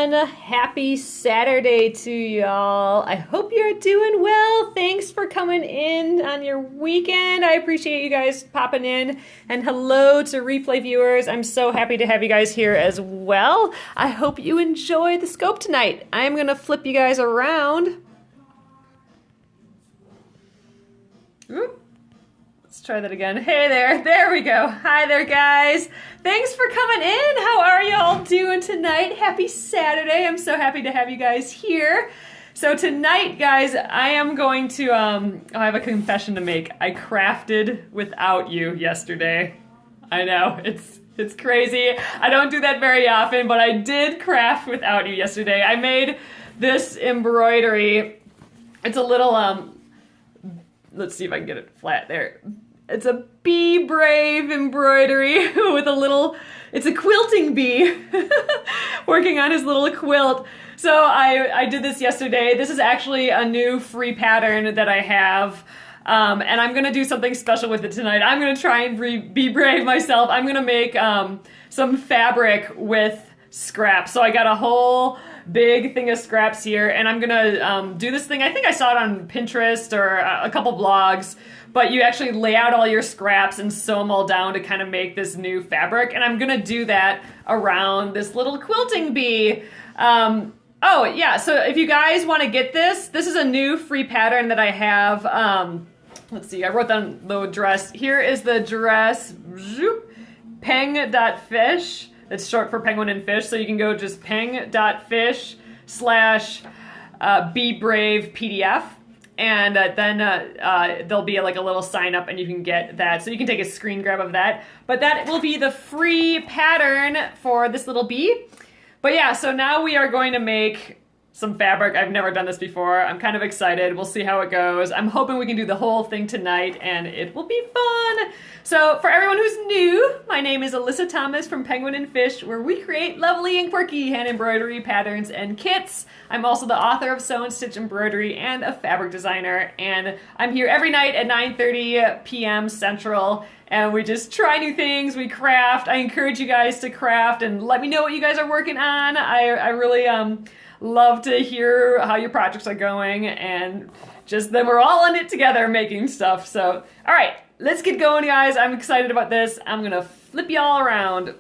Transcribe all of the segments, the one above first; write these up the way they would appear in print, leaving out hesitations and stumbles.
everyone. Happy Saturday to y'all. I hope you're doing well. Thanks for coming in on your weekend. I appreciate you guys popping in. And hello to replay viewers. I'm so happy to have you guys here as well. I hope you enjoy the scope tonight. I'm going to flip you guys around. Oop. Let's try that again. Hey there. There we go. Hi there, guys. Thanks for coming in. How are y'all doing tonight? Happy Saturday. I'm so happy to have you guys here. So tonight, guys, I am going to, I have a confession to make. I crafted without you yesterday. I know, it's crazy. I don't do that very often, but I did craft without you yesterday. I made this embroidery. It's a little, let's see if I can get it flat there. It's a Be Brave embroidery with a little, it's a quilting bee working on his little quilt. So I did this yesterday. This is actually a new free pattern that I have. And I'm going to do something special with it tonight. I'm going to try and be brave myself. I'm going to make some fabric with scraps. So I got a whole big thing of scraps here, and I'm gonna do this thing. I think I saw it on Pinterest or a couple blogs, but you actually lay out all your scraps and sew them all down to kind of make this new fabric, and I'm gonna do that around this little quilting bee. Oh yeah, so if you guys want to get this is a new free pattern that I have. Let's see, I wrote down the dress. Here is the dress, peng.fish. It's short for penguin and fish, so you can go just peng.fish/ Be Brave PDF, and then there'll be like a little sign up and you can get that. So you can take a screen grab of that. But that will be the free pattern for this little bee. But yeah, so now we are going to make some fabric. I've never done this before. I'm kind of excited. We'll see how it goes. I'm hoping we can do the whole thing tonight and it will be fun. So for everyone who's new, my name is Alyssa Thomas from Penguin and Fish, where we create lovely and quirky hand embroidery patterns and kits. I'm also the author of Sew and Stitch Embroidery and a fabric designer. And I'm here every night at 9:30 p.m. Central. And we just try new things, we craft. I encourage you guys to craft and let me know what you guys are working on. I really love to hear how your projects are going, and just then we're all in it together making stuff. So, all right, let's get going, guys. I'm excited about this. I'm gonna flip y'all around.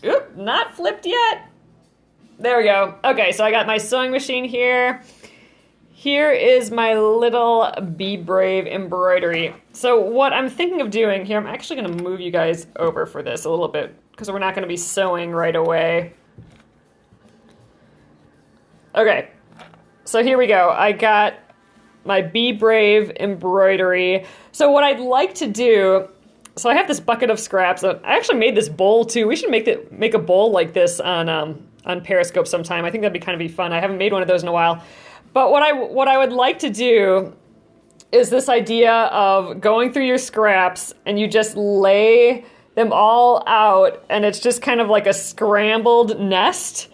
Oop, not flipped yet. There we go. Okay, so I got my sewing machine here. Here is my little Be Brave embroidery. So what I'm thinking of doing here, I'm actually gonna move you guys over for this a little bit, because we're not going to be sewing right away. Okay, so here we go. I got my Be Brave embroidery. So what I'd like to do, so I have this bucket of scraps. I actually made this bowl too. We should make a bowl like this on Periscope sometime. I think that'd kind of be fun. I haven't made one of those in a while. But what I would like to do is this idea of going through your scraps and you just lay them all out, and it's just kind of like a scrambled nest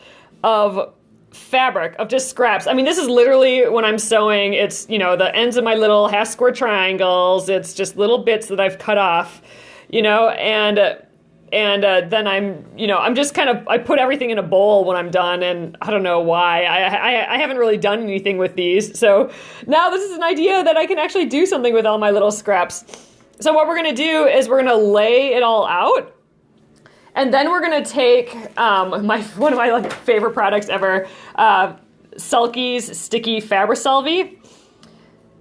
of fabric, of just scraps. I mean, this is literally when I'm sewing, it's, you know, the ends of my little half square triangles, it's just little bits that I've cut off, you know, and then I'm just kind of, I put everything in a bowl when I'm done, and I don't know why. I haven't really done anything with these, so now this is an idea that I can actually do something with all my little scraps. So what we're going to do is we're going to lay it all out, and then we're going to take one of my like favorite products ever, Sulky's Sticky Fabri-Selvi.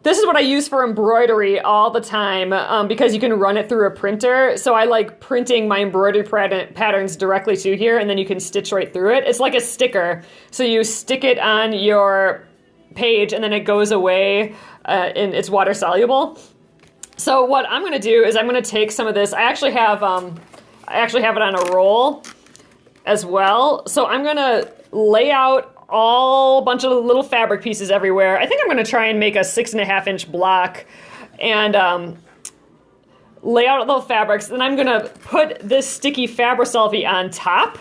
This is what I use for embroidery all the time because you can run it through a printer. So I like printing my embroidery patterns directly to here, and then you can stitch right through it. It's like a sticker. So you stick it on your page, and then it goes away and it's water soluble. So what I'm going to do is I'm going to take some of this. I actually have it on a roll as well. So I'm going to lay out a bunch of little fabric pieces everywhere. I think I'm going to try and make a 6.5-inch block and lay out all the fabrics. Then I'm going to put this sticky Fabri-Selvi on top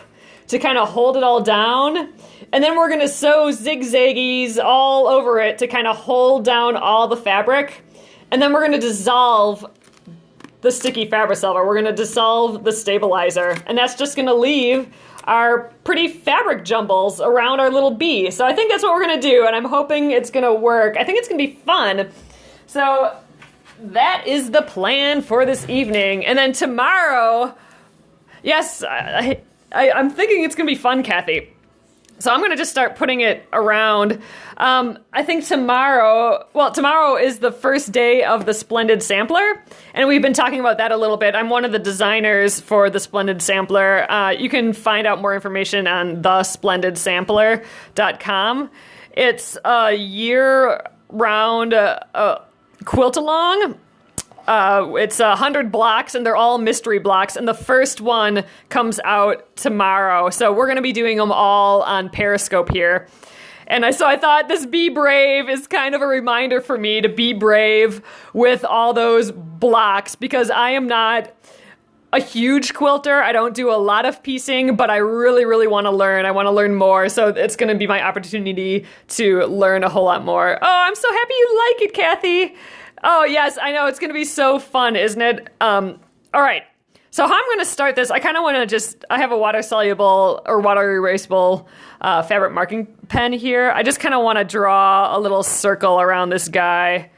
to kind of hold it all down. And then we're going to sew zigzaggies all over it to kind of hold down all the fabric. And then we're going to dissolve the sticky fabric solver. We're going to dissolve the stabilizer, and that's just going to leave our pretty fabric jumbles around our little bee. So I think that's what we're going to do, and I'm hoping it's going to work. I think it's going to be fun. So that is the plan for this evening. And then tomorrow, yes, I'm thinking it's going to be fun, Kathy. So I'm going to just start putting it around. I think tomorrow is the first day of the Splendid sampler, and we've been talking about that a little bit. I'm one of the designers for the Splendid sampler. You can find out more information on thesplendidsampler.com. It's a year-round quilt-along. It's 100 blocks, and they're all mystery blocks, and the first one comes out tomorrow. So we're going to be doing them all on Periscope here. And so I thought this Be Brave is kind of a reminder for me to be brave with all those blocks, because I am not a huge quilter. I don't do a lot of piecing, but I really, really want to learn. I want to learn more, so it's going to be my opportunity to learn a whole lot more. Oh, I'm so happy you like it, Kathy. Oh, yes, I know. It's going to be so fun, isn't it? All right. So how I'm going to start this, I kind of want to I have a water-soluble or water-erasable fabric marking pen here. I just kind of want to draw a little circle around this guy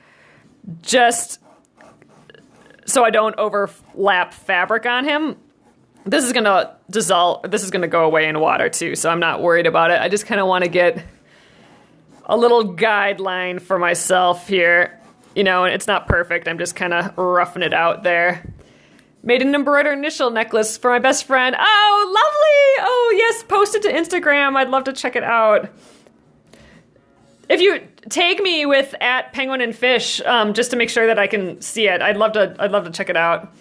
just so I don't overlap fabric on him. This is going to dissolve. This is going to go away in water, too, so I'm not worried about it. I just kind of want to get a little guideline for myself here. You know, and it's not perfect. I'm just kind of roughing it out there. Made an embroidered initial necklace for my best friend. Oh, lovely! Oh, yes, post it to Instagram. I'd love to check it out. If you tag me with @penguinandfish, just to make sure that I can see it, I'd love to check it out.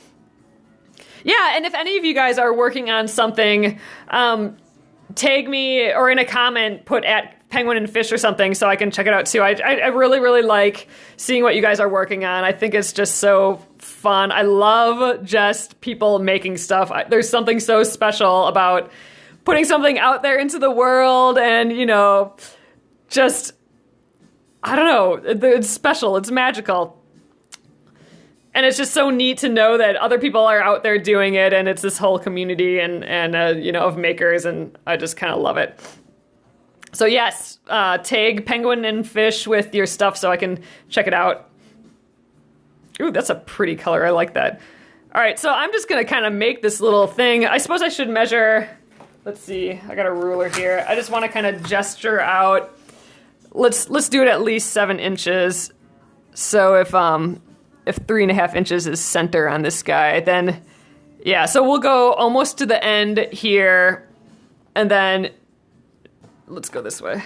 Yeah, and if any of you guys are working on something, tag me or in a comment, put @penguinandfish or something so I can check it out too. I really, really like seeing what you guys are working on. I think it's just so fun. I love just people making stuff. There's something so special about putting something out there into the world and, you know, just, I don't know, it's special, it's magical. And it's just so neat to know that other people are out there doing it, and it's this whole community and you know, of makers, and I just kind of love it. So yes, tag Penguin and Fish with your stuff so I can check it out. Ooh, that's a pretty color. I like that. All right, so I'm just going to kind of make this little thing. I suppose I should measure. Let's see. I got a ruler here. I just want to kind of gesture out. Let's do it at least 7 inches. So if 3.5 inches is center on this guy, then yeah. So we'll go almost to the end here, and then let's go this way.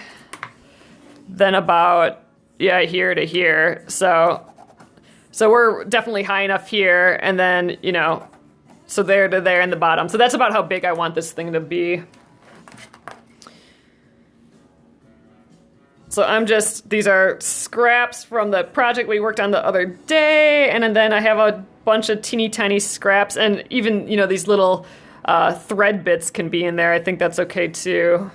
Then about, yeah, here to here. So we're definitely high enough here, and then, you know, so there to there in the bottom. So that's about how big I want this thing to be. So these are scraps from the project we worked on the other day, and then I have a bunch of teeny tiny scraps, and even, you know, these little thread bits can be in there. I think that's okay too.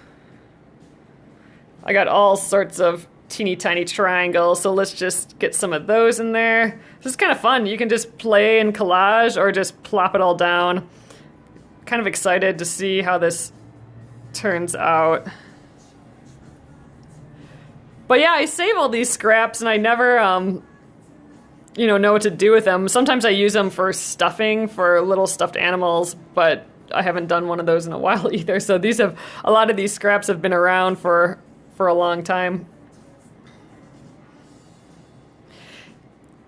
I got all sorts of teeny tiny triangles, so let's just get some of those in there. This is kind of fun. You can just play in collage or just plop it all down. Kind of excited to see how this turns out. But yeah, I save all these scraps and I never, you know what to do with them. Sometimes I use them for stuffing for little stuffed animals, but I haven't done one of those in a while either. So a lot of these scraps have been around for a long time.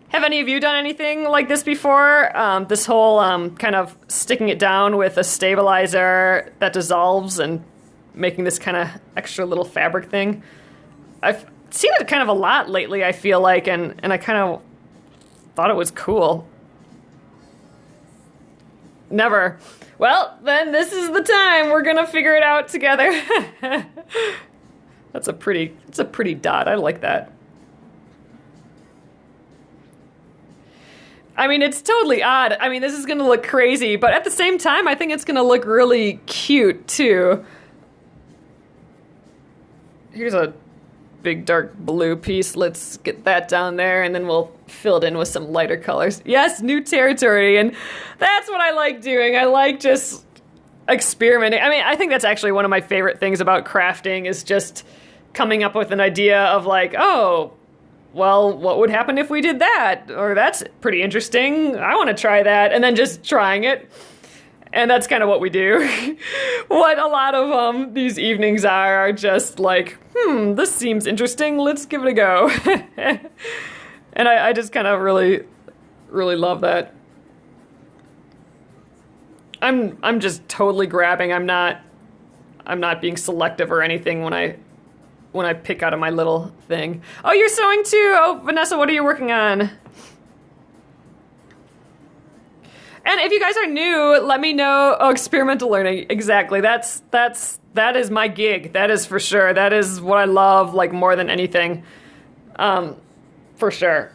Have any of you done anything like this before? This whole kind of sticking it down with a stabilizer that dissolves and making this kind of extra little fabric thing. I've seen it kind of a lot lately, I feel like, and I kind of thought it was cool. Never. Well, then this is the time. We're gonna figure it out together. It's a pretty dot. I like that. I mean, it's totally odd. I mean, this is gonna look crazy, but at the same time, I think it's gonna look really cute too. Here's a big dark blue piece. Let's get that down there, and then we'll fill it in with some lighter colors. Yes, new territory, and that's what I like doing. I like just experimenting. I mean, I think that's actually one of my favorite things about crafting is just coming up with an idea of like, oh, well, what would happen if we did that? Or that's pretty interesting. I want to try that. And then just trying it. And that's kind of what we do. What a lot of these evenings are just like, this seems interesting. Let's give it a go. And I just kind of really, really love that. I'm just totally grabbing. I'm not being selective or anything when I pick out of my little thing. Oh, you're sewing too. Oh, Vanessa, what are you working on? And if you guys are new, let me know. Oh, experimental learning. Exactly. That is my gig. That is for sure. That is what I love, like, more than anything. For sure.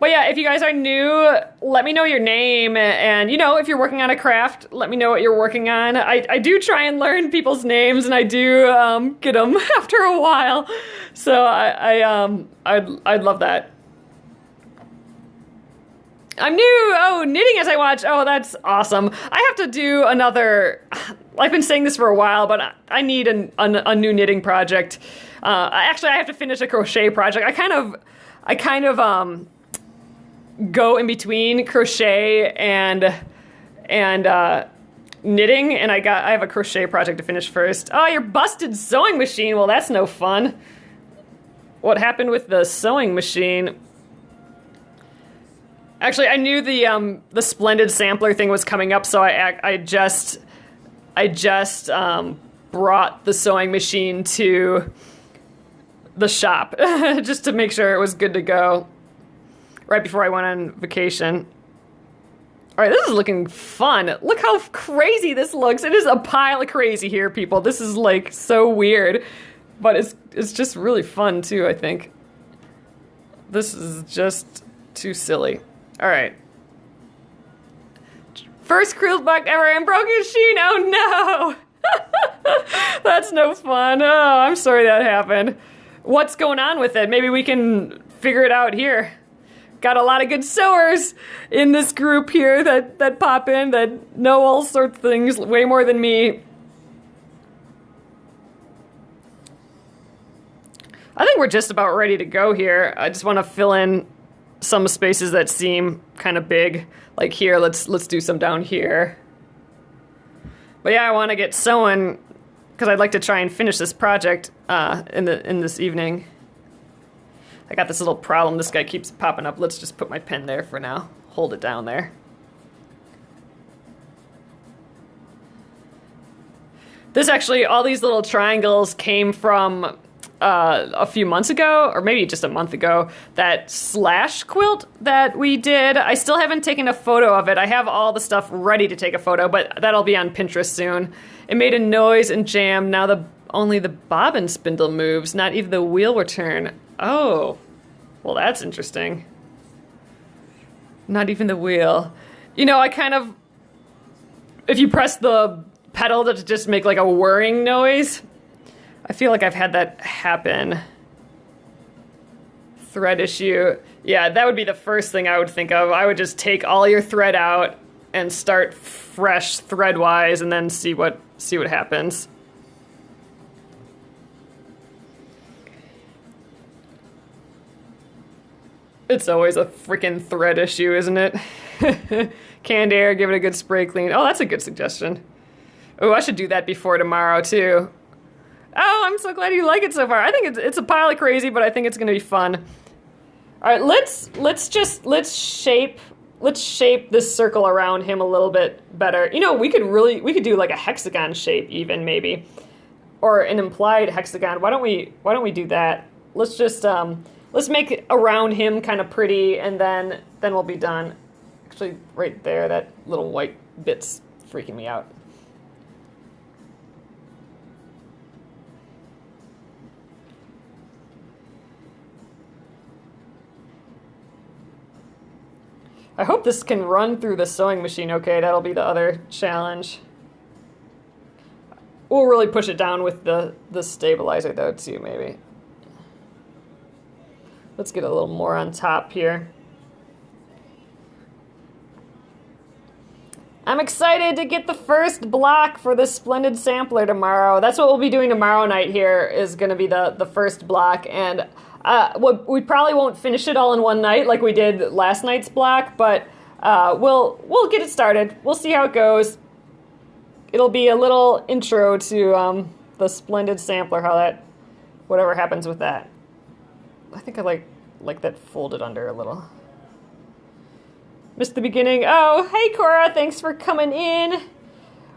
But yeah, if you guys are new, let me know your name. And, you know, if you're working on a craft, let me know what you're working on. I do try and learn people's names, and I do get them after a while. So I'd love that. I'm new. Oh, knitting as I watch. Oh, that's awesome. I have to do another. I've been saying this for a while, but I need a new knitting project. Actually, I have to finish a crochet project. I kind of go in between crochet and knitting, and I have a crochet project to finish first. Oh, your busted sewing machine. Well, that's no fun. What happened with the sewing machine? Actually, I knew the Splendid sampler thing was coming up, so I just brought the sewing machine to the shop just to make sure it was good to go right before I went on vacation. All right, this is looking fun. Look how crazy this looks. It is a pile of crazy here, people. This is like so weird, but it's just really fun too, I think. This is just too silly. All right. First quilt book ever and broken machine. Oh no. That's no fun. Oh, I'm sorry that happened. What's going on with it? Maybe we can figure it out here. Got a lot of good sewers in this group here that pop in, that know all sorts of things way more than me. I think we're just about ready to go here. I just want to fill in some spaces that seem kind of big. Like here, let's do some down here. But yeah, I want to get sewing because I'd like to try and finish this project in this evening. I got this little problem. This guy keeps popping up. Let's just put my pen there for now. Hold it down there. This actually, all these little triangles came from a few months ago, or maybe just a month ago, that slash quilt that we did. I still haven't taken a photo of it. I have all the stuff ready to take a photo, but that'll be on Pinterest soon. It made a noise and jammed. Now only the bobbin spindle moves, not even the wheel will turn. Oh, well, that's interesting. Not even the wheel. You know, if you press the pedal to just make like a whirring noise, I feel like I've had that happen. Thread issue. Yeah, that would be the first thing I would think of. I would just take all your thread out and start fresh thread-wise and then see what happens. It's always a freaking thread issue, isn't it? Canned air, give it a good spray clean. Oh, that's a good suggestion. Oh, I should do that before tomorrow, too. Oh, I'm so glad you like it so far. I think it's a pile of crazy, but I think it's going to be fun. All right, let's shape this circle around him a little bit better. You know, we could do like a hexagon shape even maybe, or an implied hexagon. Why don't we do that? Let's just let's make around him kind of pretty, and then we'll be done. Actually, right there, that little white bit's freaking me out. I hope this can run through the sewing machine okay. That'll be the other challenge. We'll really push it down with the stabilizer though too, maybe. Let's get a little more on top here. I'm excited to get the first block for the Splendid sampler tomorrow. That's what we'll be doing tomorrow night here, is going to be the first block. And we probably won't finish it all in one night like we did last night's block, but we'll get it started. We'll see how it goes. It'll be a little intro to the Splendid sampler, whatever happens with that. I think I like that folded under a little. Missed the beginning. Oh, hey Cora, thanks for coming in.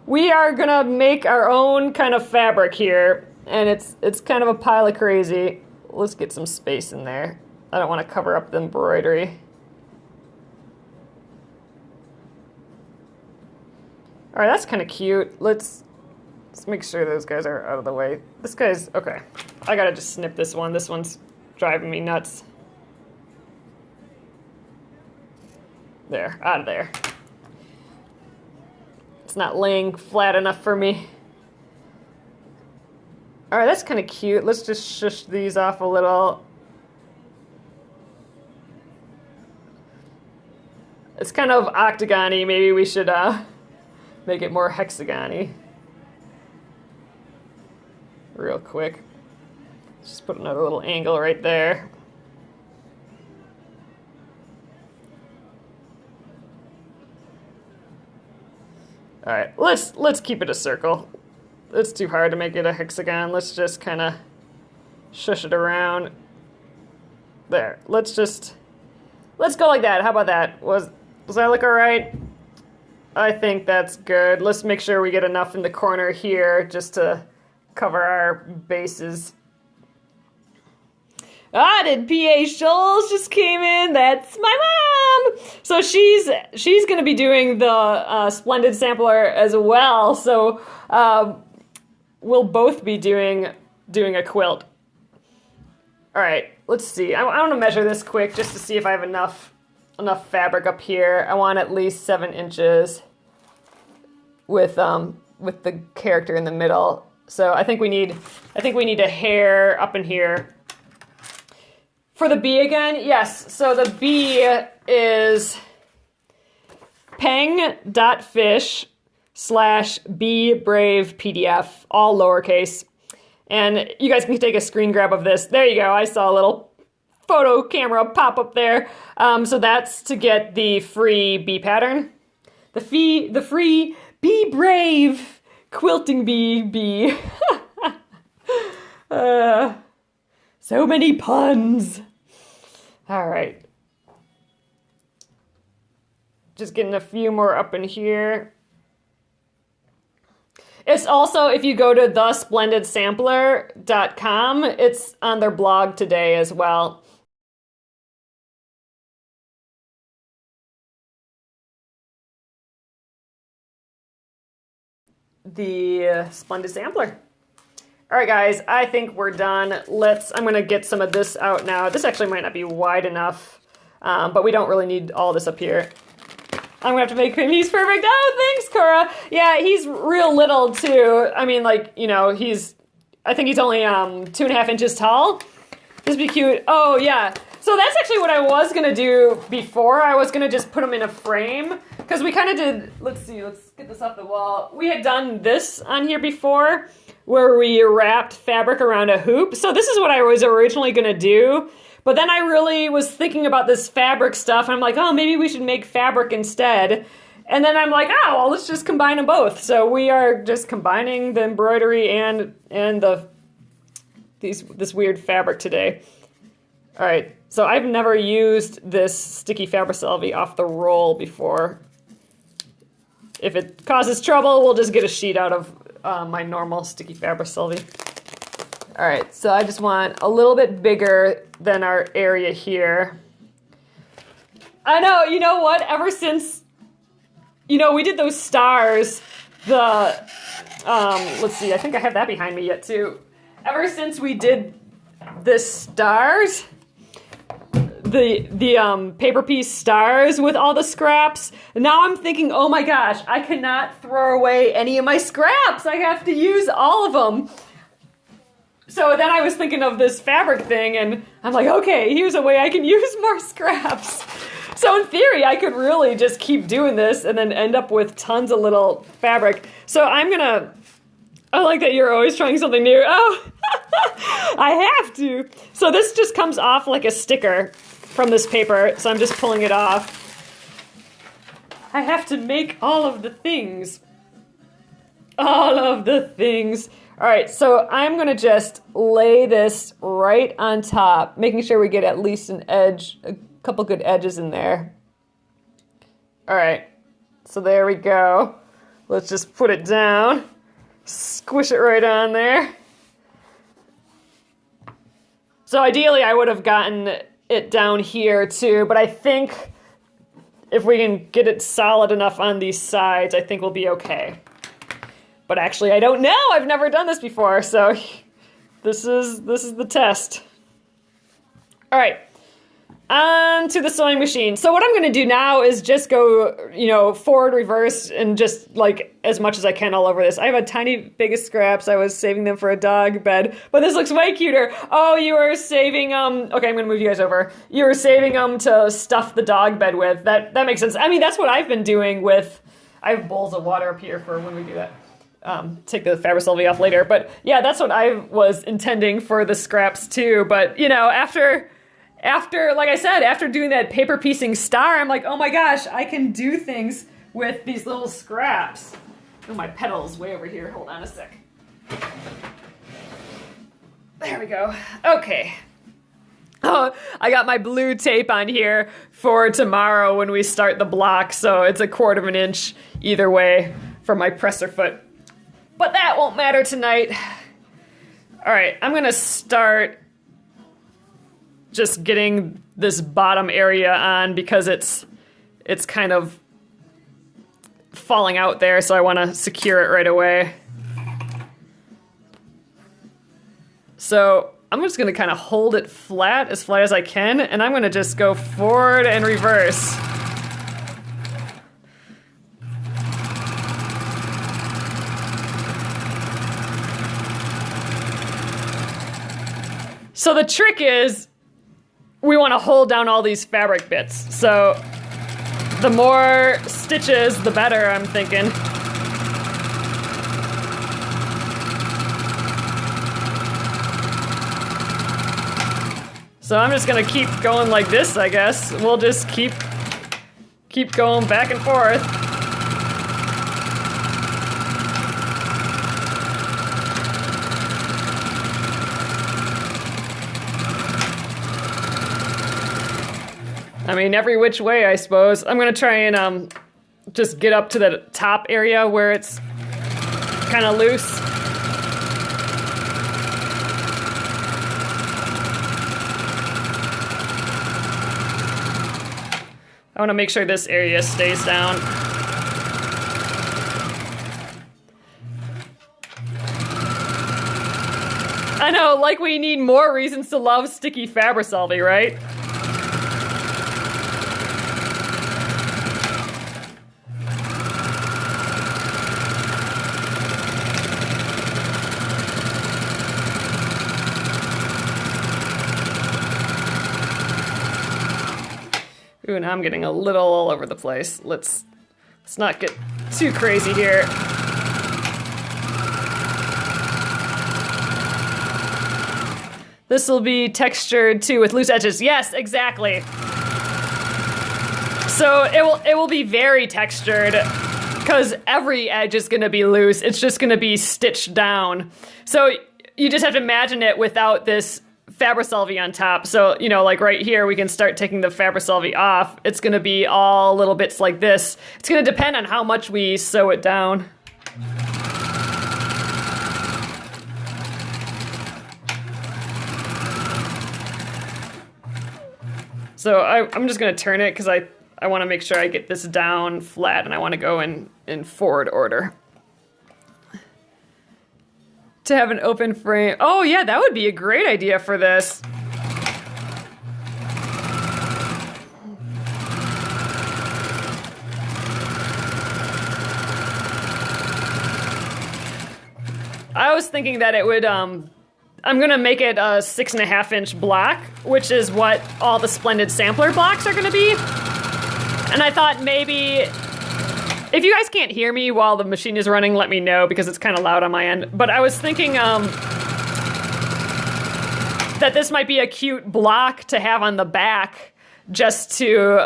We are gonna make our own kind of fabric here, and it's kind of a pile of crazy. Let's get some space in there. I don't want to cover up the embroidery. All right, that's kind of cute. Let's make sure those guys are out of the way. This guy's okay. I gotta just snip this one. This one's driving me nuts. There, out of there. It's not laying flat enough for me. All right, that's kind of cute. Let's just shush these off a little. It's kind of octagon-y. Maybe we should make it more hexagon-y. Real quick. Just put another little angle right there. All right, let's keep it a circle. It's too hard to make it a hexagon. Let's just kind of shush it around. There. Let's go like that. How about that? Does that look all right? I think that's good. Let's make sure we get enough in the corner here just to cover our bases. Did P.A. Scholes just came in? That's my mom! So she's going to be doing the Splendid sampler as well. So we'll both be doing a quilt. All right, let's see. I want to measure this quick just to see if I have enough fabric up here. I want at least 7 inches with the character in the middle. So I think we need a hair up in here. For the bee again, yes. So the bee is peng.fish/beebrave_pdf, all lowercase. And you guys can take a screen grab of this. There you go. I saw a little photo camera pop up there. So that's to get the free bee pattern. The free Be Brave quilting bee. So many puns. All right. Just getting a few more up in here. It's also, if you go to thesplendidsampler.com, it's on their blog today as well. The Splendid sampler. All right, guys, I think we're done. I'm going to get some of this out now. This actually might not be wide enough, but we don't really need all this up here. I'm going to have to make him. He's perfect. Oh, thanks, Cora. Yeah, he's real little, too. I mean, like, you know, I think he's only 2.5 inches tall. This would be cute. Oh, yeah. So that's actually what I was going to do before. I was going to just put him in a frame, because we kind of did, let's see, let's get this off the wall. We had done this on here before, where we wrapped fabric around a hoop. So this is what I was originally going to do. But then I really was thinking about this fabric stuff. And I'm like, oh, maybe we should make fabric instead. And then I'm like, oh, well, let's just combine them both. So we are just combining the embroidery and this weird fabric today. All right. So I've never used this sticky Fabricelli off the roll before. If it causes trouble, we'll just get a sheet out of my normal sticky Fabricelli. All right, so I just want a little bit bigger than our area here. I know, you know what? Ever since, you know, we did those stars, let's see, I think I have that behind me yet too. Ever since we did the stars, the paper piece stars with all the scraps. Now I'm thinking, oh my gosh, I cannot throw away any of my scraps. I have to use all of them. So then I was thinking of this fabric thing, and I'm like, okay, here's a way I can use more scraps. So in theory, I could really just keep doing this and then end up with tons of little fabric. So I'm gonna, I like that you're always trying something new. Oh, I have to. So this just comes off like a sticker from this paper, so I'm just pulling it off. I have to make all of the things. All of the things. All right, so I'm gonna just lay this right on top, making sure we get at least an edge, a couple good edges in there. All right, so there we go. Let's just put it down, squish it right on there. So ideally I would have gotten it down here too, but I think if we can get it solid enough on these sides, I think we'll be okay. But actually, I don't know. I've never done this before, so this is the test. All right, on to the sewing machine. So what I'm going to do now is just go, forward, reverse, and just like as much as I can all over this. I have a tiny bag of scraps. I was saving them for a dog bed, but this looks way cuter. Oh, you were saving Okay, I'm going to move you guys over. You were saving them to stuff the dog bed with. That makes sense. I mean, that's what I've been doing with. I have bowls of water up here for when we do that. Take the Fabricelli off later, but yeah, that's what I was intending for the scraps too. But after, like I said, after doing that paper piecing star, I'm like, oh my gosh, I can do things with these little scraps. Oh, my pedal's way over here. Hold on a sec. There we go. Okay. Oh, I got my blue tape on here for tomorrow when we start the block, so it's 1/4 of an inch either way for my presser foot. But that won't matter tonight. All right, I'm gonna start just getting this bottom area on because it's kind of falling out there, so I want to secure it right away. So I'm just gonna kind of hold it flat as I can, and I'm gonna just go forward and reverse. So the trick is we want to hold down all these fabric bits. So the more stitches, the better, I'm thinking. So I'm just gonna keep going like this, I guess. We'll just keep going back and forth. I mean, every which way, I suppose. I'm gonna try and just get up to the top area where it's kind of loose. I want to make sure this area stays down. I know, like we need more reasons to love sticky Fabricelli, right? Ooh, now I'm getting a little all over the place. Let's not get too crazy here. This will be textured too with loose edges. Yes, exactly. So it will be very textured because every edge is going to be loose. It's just going to be stitched down. So you just have to imagine it without this Fabricelli on top. So, like right here, we can start taking the Fabricelli off. It's going to be all little bits like this. It's going to depend on how much we sew it down. So I'm just going to turn it because I want to make sure I get this down flat, and I want to go in forward order. To have an open frame. Oh yeah, that would be a great idea for this. I was thinking that it would, I'm gonna make it a 6.5-inch block, which is what all the Splendid sampler blocks are gonna be. And I thought maybe, if you guys can't hear me while the machine is running, let me know because it's kind of loud on my end. But I was thinking that this might be a cute block to have on the back just to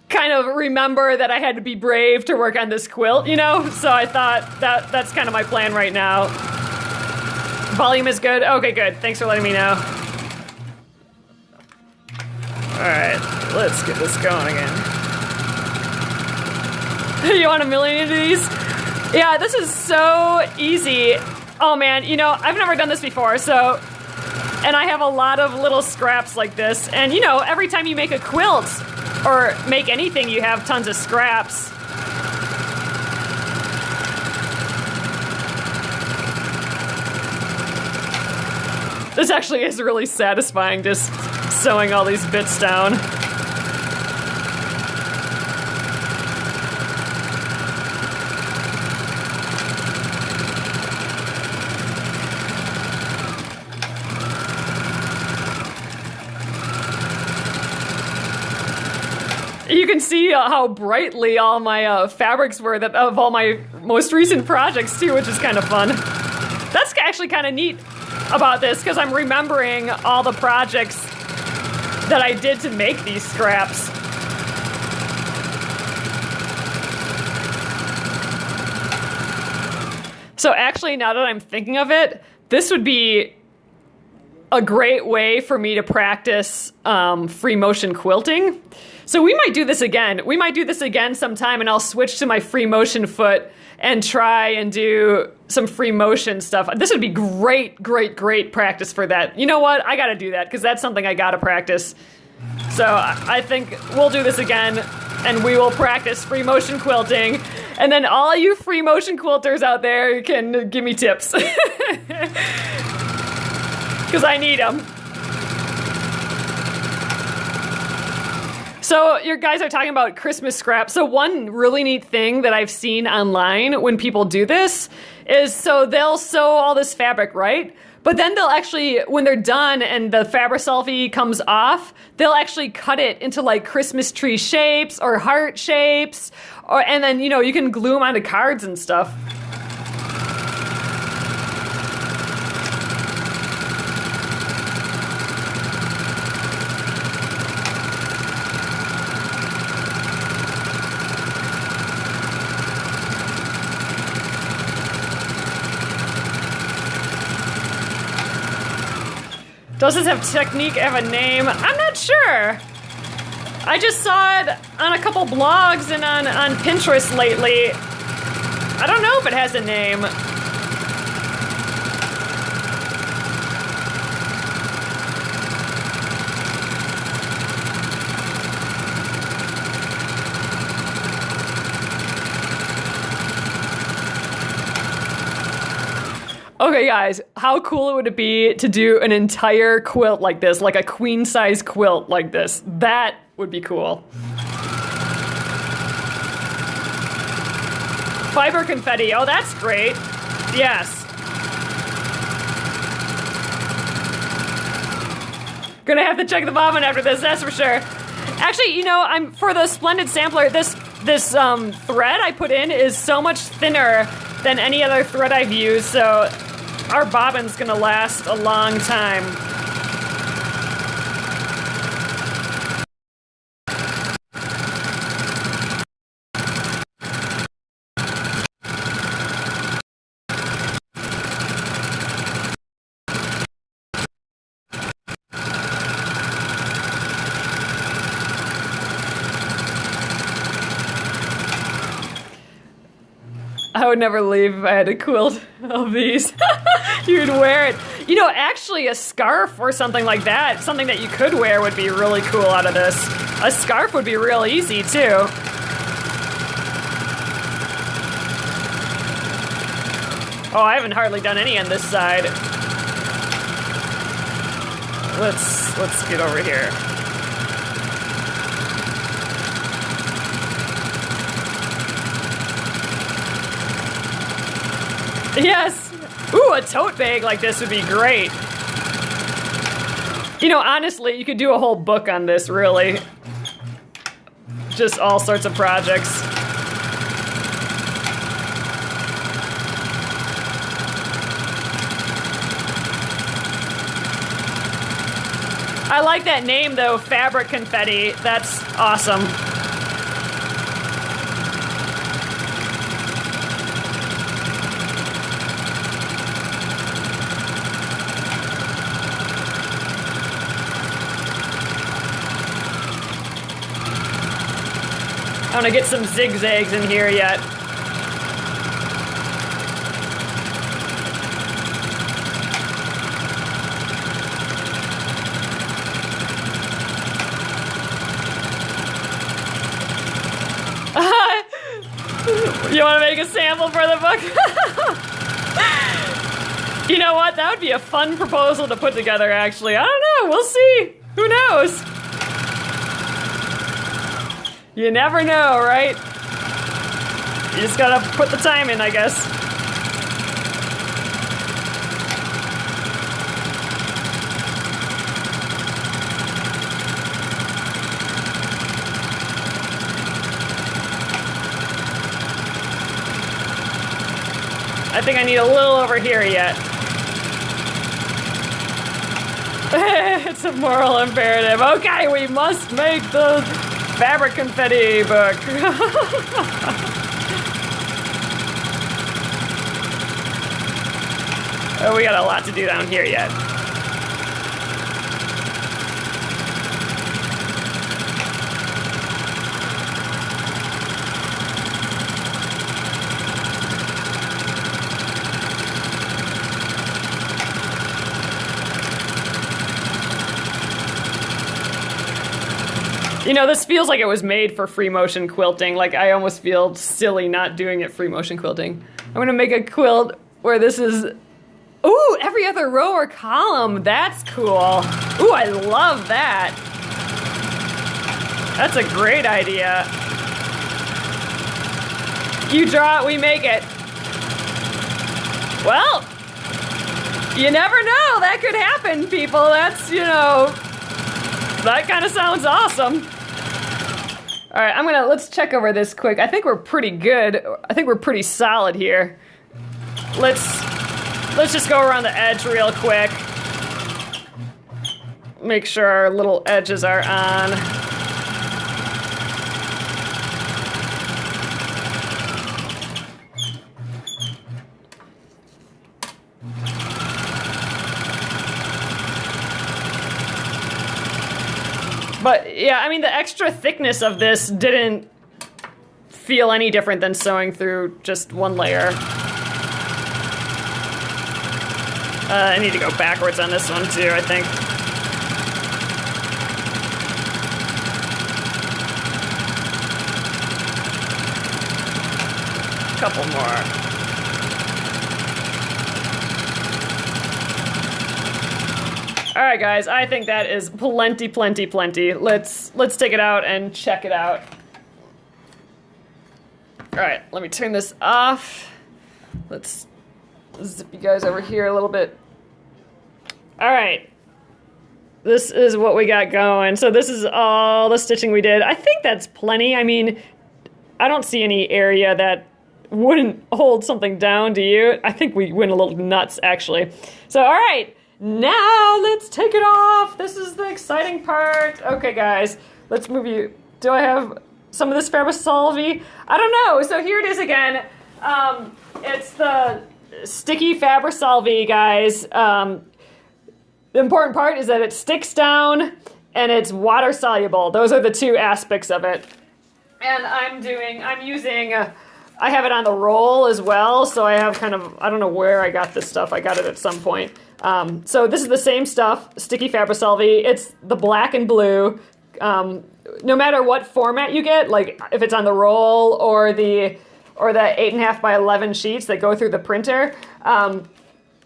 kind of remember that I had to be brave to work on this quilt, you know? So I thought that's kind of my plan right now. Volume is good? Okay, good. Thanks for letting me know. All right, let's get this going again. You want 1 million of these? Yeah, this is so easy. Oh man, you know, I've never done this before, so, and I have a lot of little scraps like this, and you know, every time you make a quilt, or make anything, you have tons of scraps. This actually is really satisfying, just sewing all these bits down. You can see how brightly all my fabrics were of all my most recent projects too, which is kind of fun. That's actually kind of neat about this because I'm remembering all the projects that I did to make these scraps. So actually, now that I'm thinking of it, this would be a great way for me to practice free motion quilting. So we might do this again. We might do this again sometime, and I'll switch to my free motion foot and try and do some free motion stuff. This would be great, great, great practice for that. You know what? I gotta do that because that's something I gotta practice. So I think we'll do this again, and we will practice free motion quilting. And then all you free motion quilters out there can give me tips. Because I need them. So you guys are talking about Christmas scraps. So one really neat thing that I've seen online when people do this is, so they'll sew all this fabric, right? But then they'll actually, when they're done and the fabric-selfie comes off, they'll actually cut it into like Christmas tree shapes or heart shapes, and then, you know, you can glue them onto cards and stuff. Does this have technique, have a name? I'm not sure. I just saw it on a couple blogs and on Pinterest lately. I don't know if it has a name. Okay, guys, how cool would it be to do an entire quilt like this, like a queen-size quilt like this? That would be cool. Fiber confetti, oh, that's great. Yes. Gonna have to check the bobbin after this, that's for sure. Actually, you know, for the Splendid sampler, this thread I put in is so much thinner than any other thread I've used, so our bobbin's gonna last a long time. I would never leave if I had a quilt of these. You'd wear it. You know, actually a scarf or something like that, something that you could wear would be really cool out of this. A scarf would be real easy too. Oh, I haven't hardly done any on this side. Let's get over here. Yes. Ooh, a tote bag like this would be great. You know, honestly, you could do a whole book on this, really. Just all sorts of projects. I like that name, though, fabric confetti. That's awesome. I want to get some zigzags in here yet. You want to make a sample for the book? You know what? That would be a fun proposal to put together, actually. I don't know. We'll see. Who knows? You never know, right? You just gotta put the time in, I guess. I think I need a little over here yet. It's a moral imperative. Okay, we must make the fabric confetti book. Oh, we got a lot to do down here yet. You know, this feels like it was made for free motion quilting. Like, I almost feel silly not doing it free motion quilting. I'm gonna make a quilt where this is, ooh, every other row or column. That's cool. Ooh, I love that. That's a great idea. You draw it, we make it. Well, you never know. That could happen, people. That's, you know, that kind of sounds awesome. All right, let's check over this quick. I think we're pretty good. I think we're pretty solid here. Let's just go around the edge real quick. Make sure our little edges are on. But yeah, I mean, the extra thickness of this didn't feel any different than sewing through just one layer. I need to go backwards on this one too, I think. A couple more. All right, guys, I think that is plenty, plenty, plenty. Let's take it out and check it out. All right, let me turn this off. Let's zip you guys over here a little bit. All right, this is what we got going. So this is all the stitching we did. I think that's plenty. I mean, I don't see any area that wouldn't hold something down, do you? I think we went a little nuts, actually. So, all right. Now, let's take it off. This is the exciting part. Okay, guys, let's move you. Do I have some of this Fabrisalvi? I don't know. So here it is again. It's the sticky Fabrisalvi, guys. The important part is that it sticks down and it's water soluble. Those are the two aspects of it. And I'm using, I have it on the roll as well. So I have kind of, I don't know where I got this stuff. I got it at some point. So this is the same stuff, sticky Fabrisalvi. It's the black and blue. No matter what format you get, like if it's on the roll or the 8.5 by 11 sheets that go through the printer, both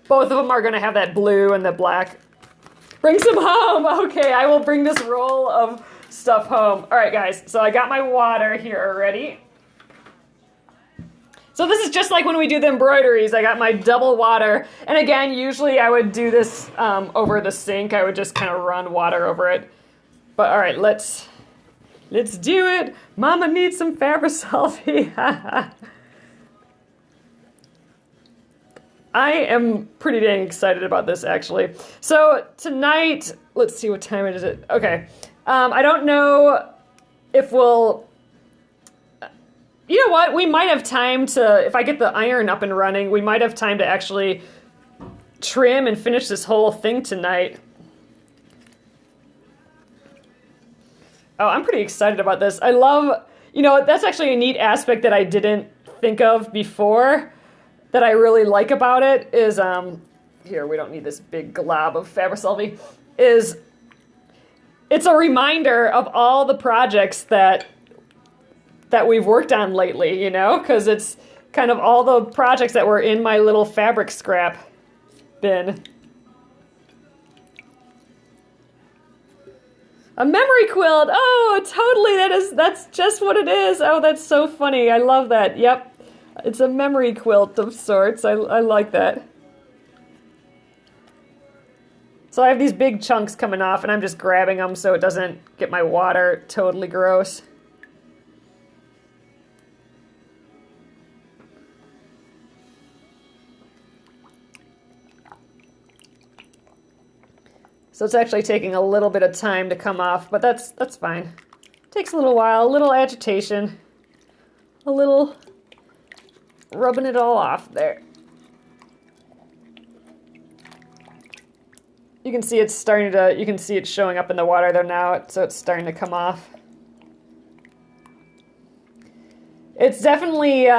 of them are going to have that blue and the black. Bring some home. Okay, I will bring this roll of stuff home. All right, guys. So I got my water here already. So this is just like when we do the embroideries. I got my double water. And again, usually I would do this over the sink. I would just kind of run water over it. But all right, let's do it. Mama needs some Faber-Selfie. I am pretty dang excited about this, actually. So tonight, let's see, what time is it? Okay. I don't know if we'll... You know what? We might have time to, if I get the iron up and running, we might have time to actually trim and finish this whole thing tonight. Oh, I'm pretty excited about this. I love, you know, that's actually a neat aspect that I didn't think of before that I really like about it is, here, we don't need this big glob of Faber-Selfie, is it's a reminder of all the projects that we've worked on lately, you know, because it's kind of all the projects that were in my little fabric scrap bin. A memory quilt. Oh, totally. That's just what it is. Oh, that's so funny. I love that. Yep. It's a memory quilt of sorts. I like that. So I have these big chunks coming off, and I'm just grabbing them so it doesn't get my water totally gross. So it's actually taking a little bit of time to come off, but that's fine. Takes a little while, a little agitation, a little rubbing it all off there. You can see it's starting to, you can see it showing up in the water there now, so it's starting to come off. It's definitely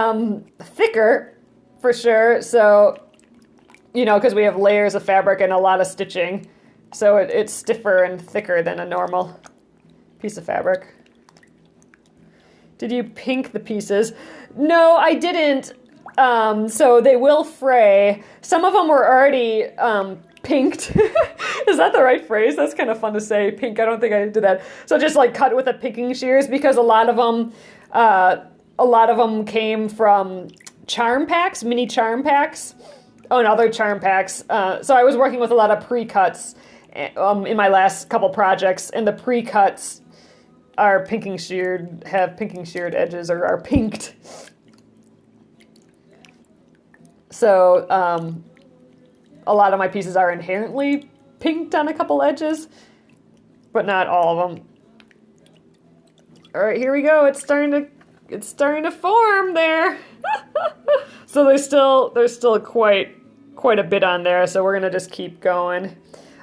thicker, for sure, so, you know, because we have layers of fabric and a lot of stitching. So it's stiffer and thicker than a normal piece of fabric. Did you pink the pieces? No, I didn't. So they will fray. Some of them were already pinked. Is that the right phrase? That's kind of fun to say, pink. I don't think I did that. So just like cut with a pinking shears because a lot of them came from charm packs, mini charm packs. Oh, and other charm packs. So I was working with a lot of pre-cuts in my last couple projects, and the pre-cuts are pinking sheared, have pinking sheared edges or are pinked. So a lot of my pieces are inherently pinked on a couple edges, but not all of them. All right, here we go. It's starting to form there. So there's still quite a bit on there, so we're gonna just keep going.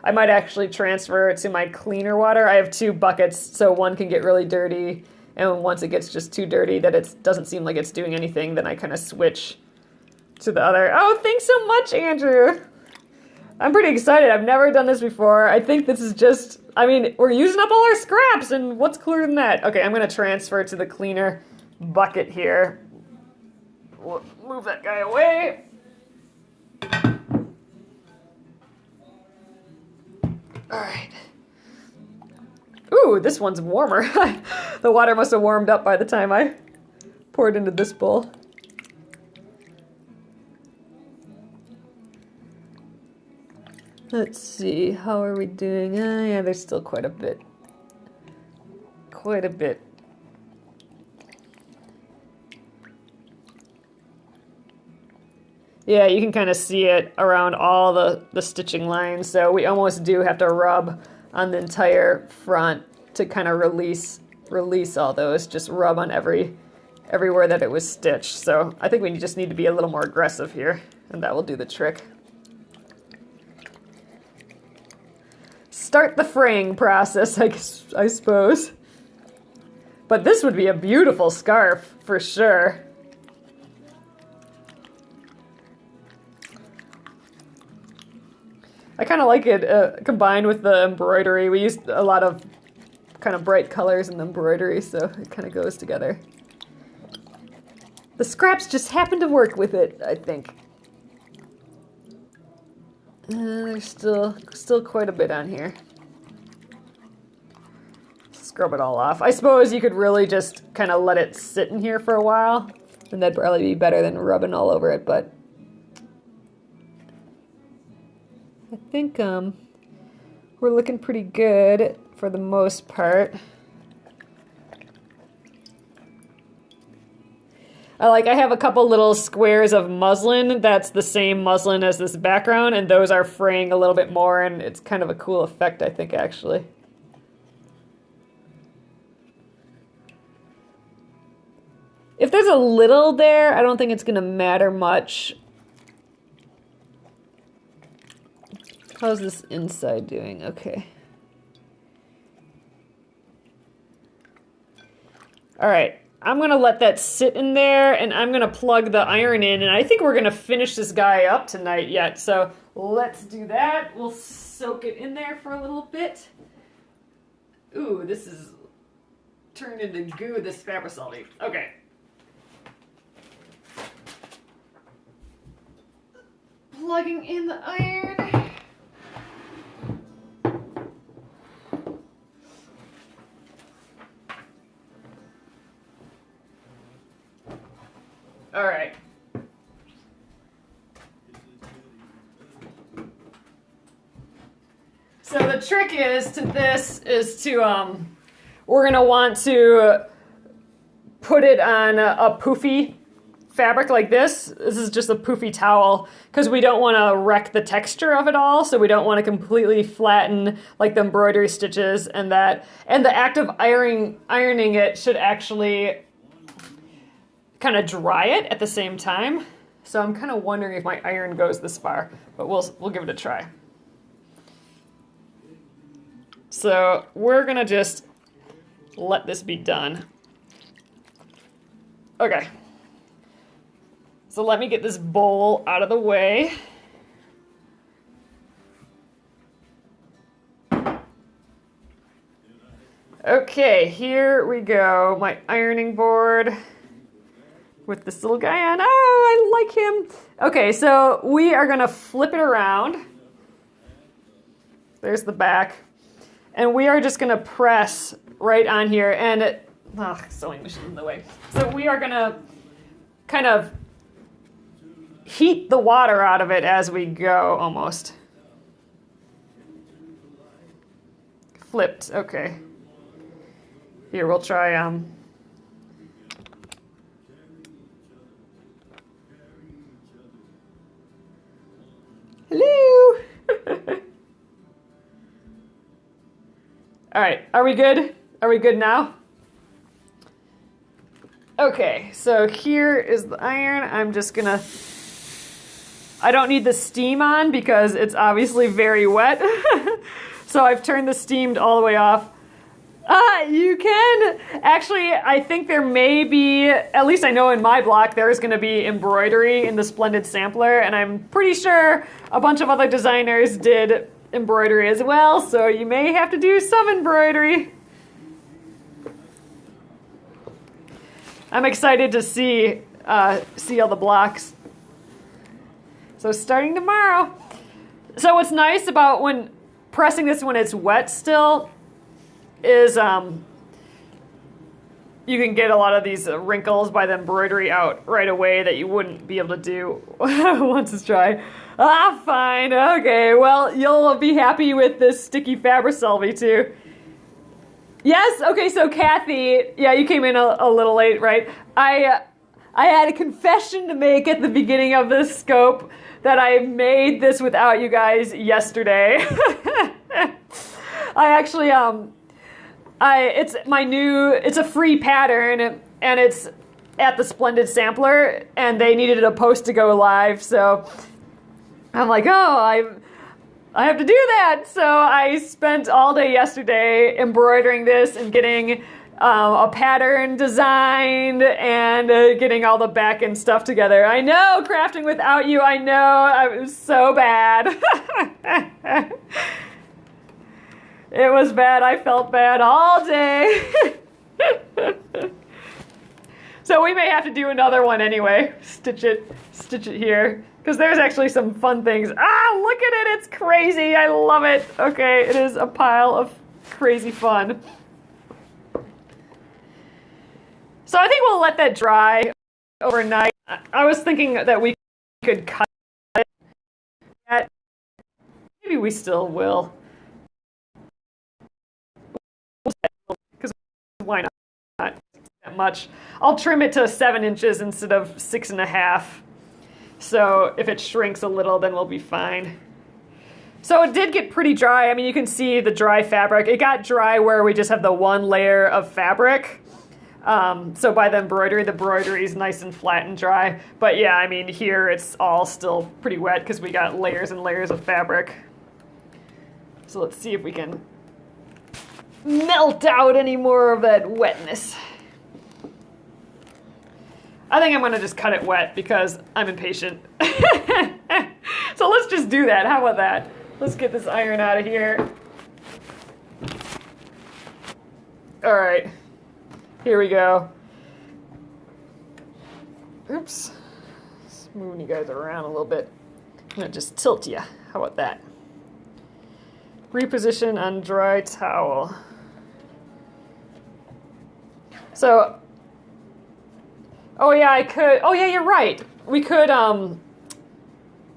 I might actually transfer it to my cleaner water. I have 2 buckets, so one can get really dirty, and once it gets just too dirty that it doesn't seem like it's doing anything, then I kind of switch to the other. Oh, thanks so much, Andrew. I'm pretty excited. I've never done this before. I think this is just, I mean, we're using up all our scraps, and what's cooler than that? Okay, I'm gonna transfer to the cleaner bucket here. We'll move that guy away. All right. Ooh, this one's warmer. The water must have warmed up by the time I poured into this bowl. Let's see, how are we doing? Yeah, there's still quite a bit. Quite a bit. Yeah, you can kind of see it around all the stitching lines, so we almost do have to rub on the entire front to kind of release all those, just rub on everywhere that it was stitched. So I think we just need to be a little more aggressive here, and that will do the trick. Start the fraying process, I suppose. But this would be a beautiful scarf, for sure. I kind of like it combined with the embroidery. We used a lot of kind of bright colors in the embroidery, so it kind of goes together. The scraps just happen to work with it, I think. There's still quite a bit on here. Scrub it all off. I suppose you could really just kind of let it sit in here for a while And that'd probably be better than rubbing all over it, but I think we're looking pretty good for the most part. I have a couple little squares of muslin that's the same muslin as this background, and those are fraying a little bit more, and it's kind of a cool effect, I think, actually. If there's a little there, I don't think it's going to matter much. How's this inside doing? Okay. All right. I'm going to let that sit in there, and I'm going to plug the iron in, and I think we're going to finish this guy up tonight yet. So let's do that. We'll soak it in there for a little bit. Ooh, this is turned into goo, this Fabricelli. Okay. Plugging in the iron. All right. So the trick is to this is to we're gonna want to put it on a poofy fabric like this. This is just a poofy towel because we don't want to wreck the texture of it all, so we don't want to completely flatten like the embroidery stitches and that. And the act of ironing it should actually kind of dry it at the same time. So I'm kind of wondering if my iron goes this far, but we'll give it a try. So we're gonna just let this be done. Okay. So let me get this bowl out of the way. Okay, here we go. My ironing board with this little guy on. Oh, I like him. Okay, so we are gonna flip it around. There's the back. And we are just gonna press right on here and sewing machine in the way. So we are gonna kind of heat the water out of it as we go, almost. Flipped, okay. Here, we'll try, hello! All right, are we good? Are we good now? Okay, so here is the iron. I'm just gonna, I don't need the steam on because it's obviously very wet. So I've turned the steam all the way off. You can. Actually, I think there may be, at least I know in my block, there's gonna be embroidery in the Splendid sampler, and I'm pretty sure a bunch of other designers did embroidery as well, so you may have to do some embroidery. I'm excited to see all the blocks. So starting tomorrow. So what's nice about when pressing this when it's wet still is you can get a lot of these wrinkles by the embroidery out right away that you wouldn't be able to do once it's dry. Fine, okay, well, you'll be happy with this sticky Fabricelli too. Yes, okay, so Kathy, yeah, you came in a little late, right? I had a confession to make at the beginning of this scope that I made this without you guys yesterday. I actually, it's a free pattern, and it's at the Splendid sampler, and they needed a post to go live, so I'm like, oh, I have to do that. So I spent all day yesterday embroidering this and getting a pattern designed and getting all the back end stuff together. I know, crafting without you, I know, it was so bad. It was bad. I felt bad all day. So we may have to do another one anyway. Stitch it here. Because there's actually some fun things. Look at it. It's crazy. I love it. Okay, it is a pile of crazy fun. So I think we'll let that dry. overnight. I was thinking that we could cut it. Maybe we still will. Because why not? Not that much. I'll trim it to 7 inches instead of 6.5. So if it shrinks a little, then we'll be fine. So it did get pretty dry. I mean, you can see the dry fabric. It got dry where we just have the one layer of fabric. So by the embroidery is nice and flat and dry. But yeah, I mean, here it's all still pretty wet because we got layers and layers of fabric. So let's see if we can melt out any more of that wetness. I think I'm going to just cut it wet because I'm impatient. So let's just do that. How about that? Let's get this iron out of here. All right. Here we go. Oops. Just moving you guys around a little bit. I'm going to just tilt you. How about that? Reposition on dry towel. So, oh yeah, I could, oh yeah, you're right. We could,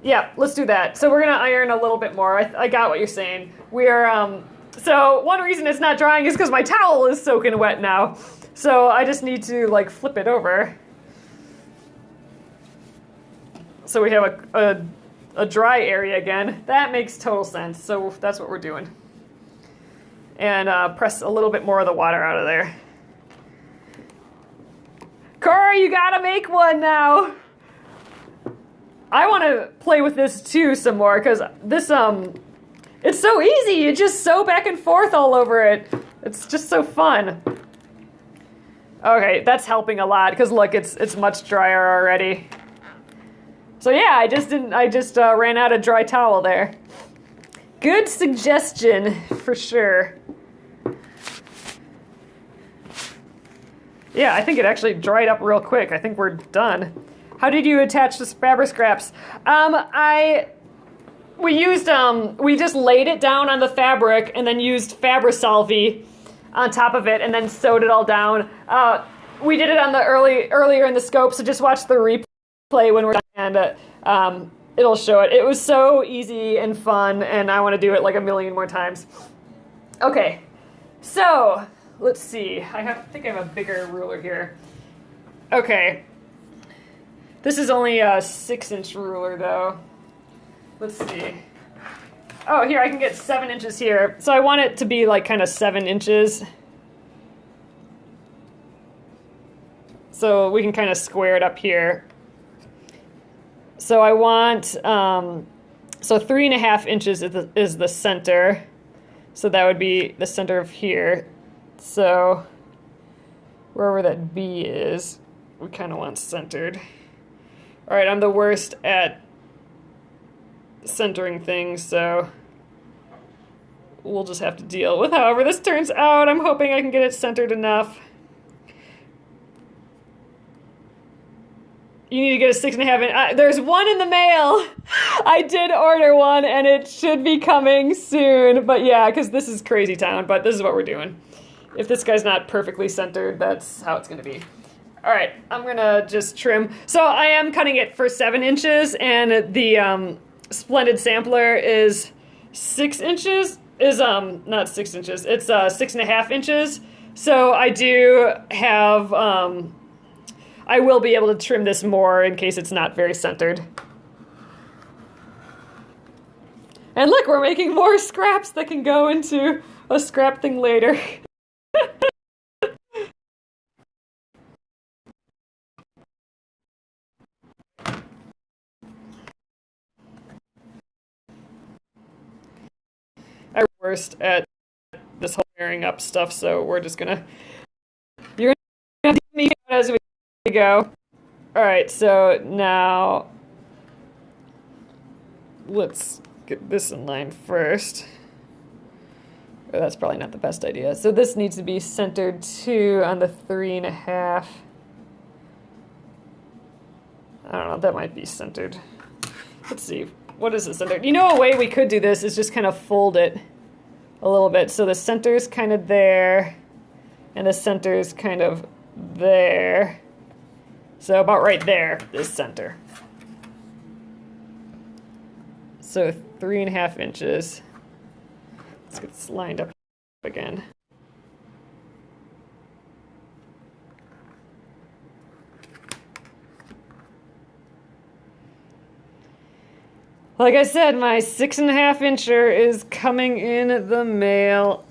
yeah, let's do that. So we're gonna iron a little bit more. I got what you're saying. We're, so one reason it's not drying is because my towel is soaking wet now. So I just need to like flip it over. So we have a dry area again. That makes total sense. So that's what we're doing. And press a little bit more of the water out of there. Cora, you gotta make one now. I want to play with this too some more because this it's so easy. You just sew back and forth all over it. It's just so fun. Okay, that's helping a lot because look, it's much drier already. So yeah, I just ran out of dry towel there. Good suggestion for sure. Yeah, I think it actually dried up real quick. I think we're done. How did you attach the fabric scraps? We just laid it down on the fabric and then used Fabri-Salvi on top of it and then sewed it all down. We did it on the earlier in the scope, so just watch the replay when we're done and it'll show it. It was so easy and fun, and I want to do it like a million more times. Okay, so let's see. I think I have a bigger ruler here. Okay. This is only a 6-inch ruler, though. Let's see. Oh, here, I can get 7 inches here. So I want it to be like kind of 7 inches. So we can kind of square it up here. So I want, so 3.5 inches is the center. So that would be the center of here. So wherever that B is, we kind of want centered. All right, I'm the worst at centering things, so we'll just have to deal with however this turns out. I'm hoping I can get it centered enough. You need to get a 6.5 inch. There's one in the mail. I did order one, and it should be coming soon. But yeah, because this is crazy town, but this is what we're doing. If this guy's not perfectly centered, that's how it's going to be. All right, I'm going to just trim. So I am cutting it for 7 inches, and the Splendid sampler is 6 inches. Not 6 inches. It's 6.5 inches. So I do have... I will be able to trim this more in case it's not very centered. And look, we're making more scraps that can go into a scrap thing later. I'm worst at this whole wearing up stuff, so we're just gonna... You're gonna have to me as we go. All right, so now let's get this in line first. Oh, that's probably not the best idea. So this needs to be centered too on the 3.5. I don't know, that might be centered. Let's see, what is it centered? You know, a way we could do this is just kind of fold it a little bit. So the center's kind of there, and the center's kind of there. So about right there, this center. So 3.5 inches. Let's get this lined up again. Like I said, my 6.5 incher is coming in the mail.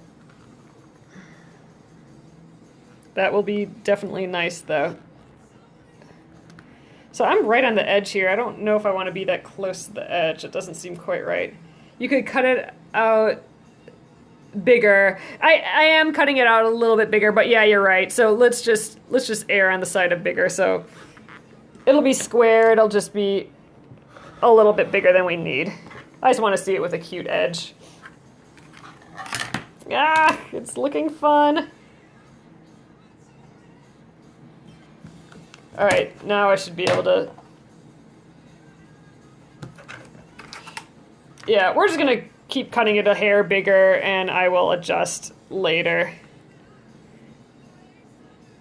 That will be definitely nice though. So I'm right on the edge here. I don't know if I want to be that close to the edge. It doesn't seem quite right. You could cut it out bigger. I am cutting it out a little bit bigger, but yeah, you're right. So let's just err on the side of bigger. So it'll be square. It'll just be a little bit bigger than we need. I just want to see it with a cute edge. Ah, it's looking fun. All right, now I should be able to... Yeah, we're just gonna keep cutting it a hair bigger and I will adjust later.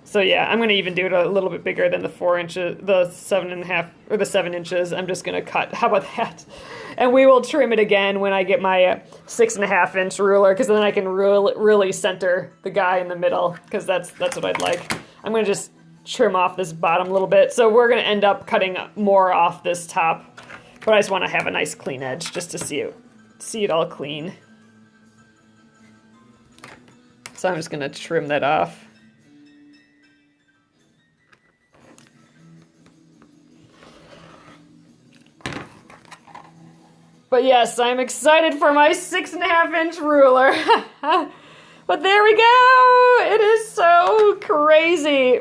So yeah, I'm gonna even do it a little bit bigger than the 4 inches, the 7.5, or the 7 inches. I'm just gonna cut, how about that? And we will trim it again when I get my 6.5 inch ruler, because then I can really center the guy in the middle, because that's what I'd like. I'm gonna just trim off this bottom a little bit. So we're gonna end up cutting more off this top, but I just wanna have a nice clean edge just to see it all clean. So I'm just gonna trim that off. But yes, I'm excited for my 6.5 inch ruler. But there we go. It is so crazy.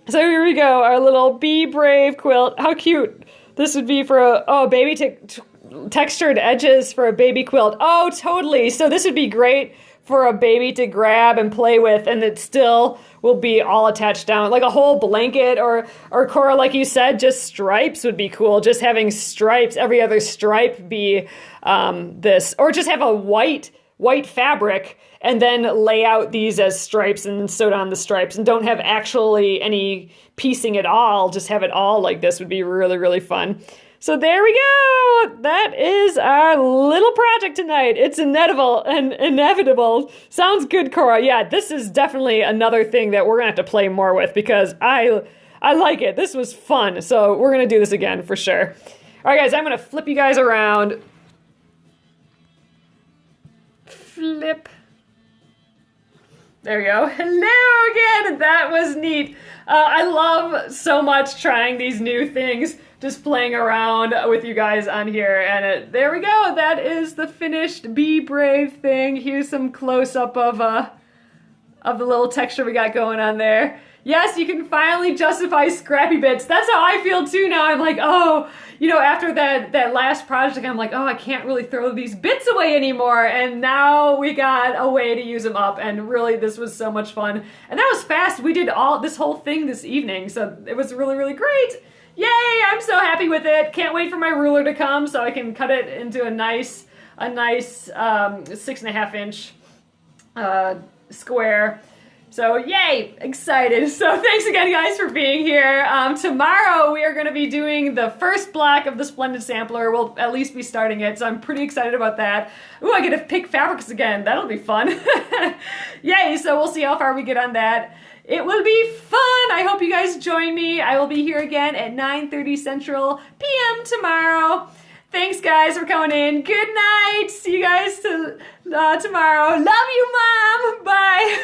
So here we go, our little Be Brave quilt. How cute this would be for a baby textured edges for a baby quilt. Oh, totally. So this would be great for a baby to grab and play with, and it still will be all attached down. Like a whole blanket, or Cora, like you said, just stripes would be cool. Just having stripes, every other stripe be this. Or just have a white fabric and then lay out these as stripes and sew down the stripes, and don't have actually any piecing at all. Just have it all like this would be really, really fun. So there we go. That is our little project tonight. It's inevitable. Sounds good, Cora. Yeah, this is definitely another thing that we're gonna have to play more with, because I like it. This was fun. So we're gonna do this again for sure. All right, guys, I'm gonna flip you guys around. Flip. There we go. Hello again. That was neat. I love so much trying these new things, just playing around with you guys on here. And there we go. That is the finished Be Brave thing. Here's some close-up of the little texture we got going on there. Yes, you can finally justify scrappy bits. That's how I feel too now. I'm like, oh, you know, after that last project, I'm like, oh, I can't really throw these bits away anymore. And now we got a way to use them up. And really, this was so much fun. And that was fast. We did this whole thing this evening. So it was really, really great. Yay, I'm so happy with it. Can't wait for my ruler to come so I can cut it into a nice 6.5 inch square. So yay, excited. So thanks again, guys, for being here. Tomorrow we are going to be doing the first block of the Splendid sampler. We'll at least be starting it, so I'm pretty excited about that. Ooh, I get to pick fabrics again. That'll be fun. Yay, so we'll see how far we get on that. It will be fun. I hope you guys join me. I will be here again at 9:30 Central PM tomorrow. Thanks, guys, for coming in. Good night. See you guys tomorrow. Love you, Mom. Bye.